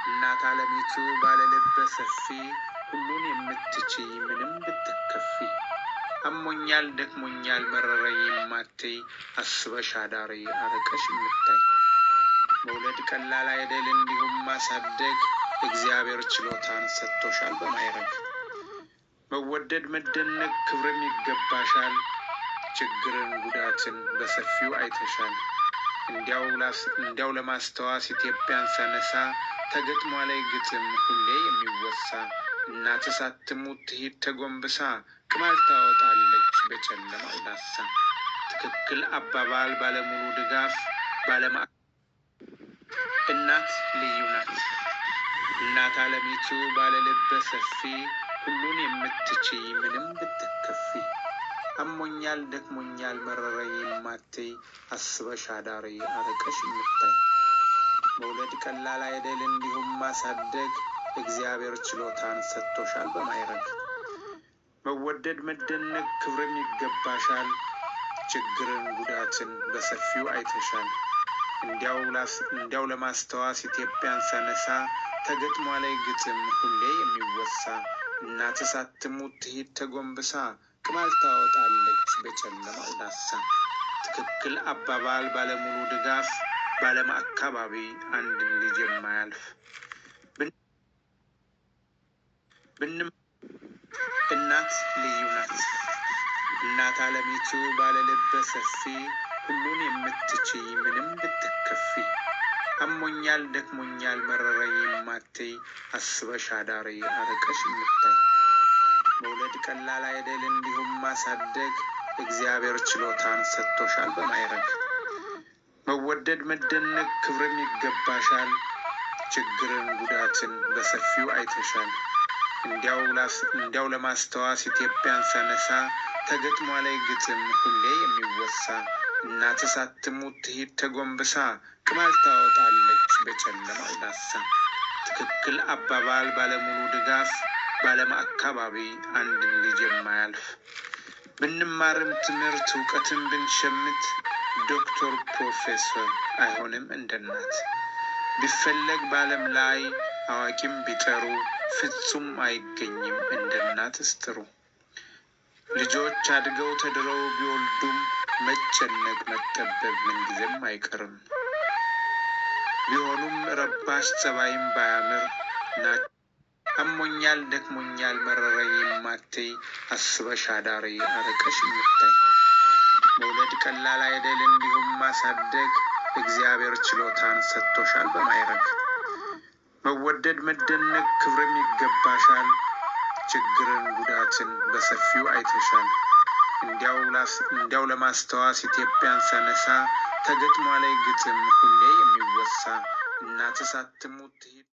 እናት ዓለሚቱ ባለልበ ሰፊ ሁሉን የምትችይ ምንም ብትከፊ አሞኛል ደክሞኛል መረረኝ የማትይ አስበሽ አዳሪ አርቀሽ የምታይ መውለድ ቀላል አይደል እንዲሁም ማሳደግ እግዚአብሔር ችሎታን ሰጥቶሻል በማይረግ መወደድ መደነቅ ክብርም ይገባሻል ችግርን ጉዳትን በሰፊው አይተሻል እንዲያው ለማስተዋስ ኢትዮጵያን ሳነሳ ተገጥሟ ላይ ግጥም ሁሌ የሚወሳ እናት ሳትሞት ትሂድ ተጎንብሳ ቅማል ታወጣለች በጨለማው ዳሳ ትክክል አባባል ባለሙሉ ድጋፍ ባለማ እናት ልዩ ናት እናት ዓለሚቱ ባለልበ ሰፊ ሁሉን የምትችይ ምንም ብትከፊ አሞኛል ደክሞኛል መረረኝ የማትይ አስበሽ አዳሪ አርቀሽ የምታይ መውለድ ቀላል አይደል እንዲሁም ማሳደግ እግዚአብሔር ችሎታን ሰጥቶሻል በማይረግ መወደድ መደነቅ ክብርም ይገባሻል ችግርን ጉዳትን በሰፊው አይተሻል እንዲያው ለማስተዋስ ኢትዮጵያን ሳነሳ ተገጥሟ ላይ ግጥም ሁሌ የሚወሳ እናት ሳትሞት ትሂድ ተጎንብሳ ቅማል ታወጣለች በጨለማው ዳሳ ትክክል አባባል ባለሙሉ ድጋፍ ባለም አካባቢ አንድ ልጅ የማያልፍ እናት ልዩ ናት እናት ዓለሚቱ ባለልበ ሰፊ ሁሉን የምትችይ ምንም ብትከፊ አሞኛል ደክሞኛል መረረኝ የማትይ አስበሽ አዳሪ አርቀሽ የምታይ መውለድ ቀላል አይደል እንዲሁም ማሳደግ እግዚአብሔር ችሎታን ሰጥቶሻል በማይረግ መወደድ መደነቅ ክብርም ይገባሻል ችግርን ጉዳትን በሰፊው አይተሻል እንዲያው ለማስተዋስ ኢትዮጵያን ሳነሳ ተገጥሟ ላይ ግጥም ሁሌ የሚወሳ እናት ሳትሞት ትሂድ ተጎንብሳ ቅማል ታወጣለች በጨለማው ዳሳ ትክክል አባባል ባለሙሉ ድጋፍ ባለም አካባቢ አንድ ልጅ የማያልፍ ብንማርም ትምህርት እውቀትን ብንሸምት ዶክተር ፕሮፌሰር አይሆንም እንደናት ቢፈለግ ባለም ላይ አዋቂም ቢጠሩ ፍጹም አይገኝም እንደናት እስትሩ ልጆች አድገው ተድረው ቢወልዱም መጨነቅ መጠበብ ምንጊዜም አይቀርም ቢሆኑም ረባሽ ጸባይም ባያምር ናቸው አሞኛል ደክሞኛል መረረኝ የማትይ አስበሽ አዳሪ አርቀሽ የምታይ መውለድ ቀላል አይደል እንዲሁም ማሳደግ እግዚአብሔር ችሎታን ሰጥቶሻል በማይረግ መወደድ መደነቅ ክብርም ይገባሻል ችግርን ጉዳትን በሰፊው አይተሻል እንዲያው ለማስተዋስ ኢትዮጵያን ሳነሳ ተገጥሟ ላይ ግጥም ሁሌ የሚወሳ እናት ሳትሞት ትሂድ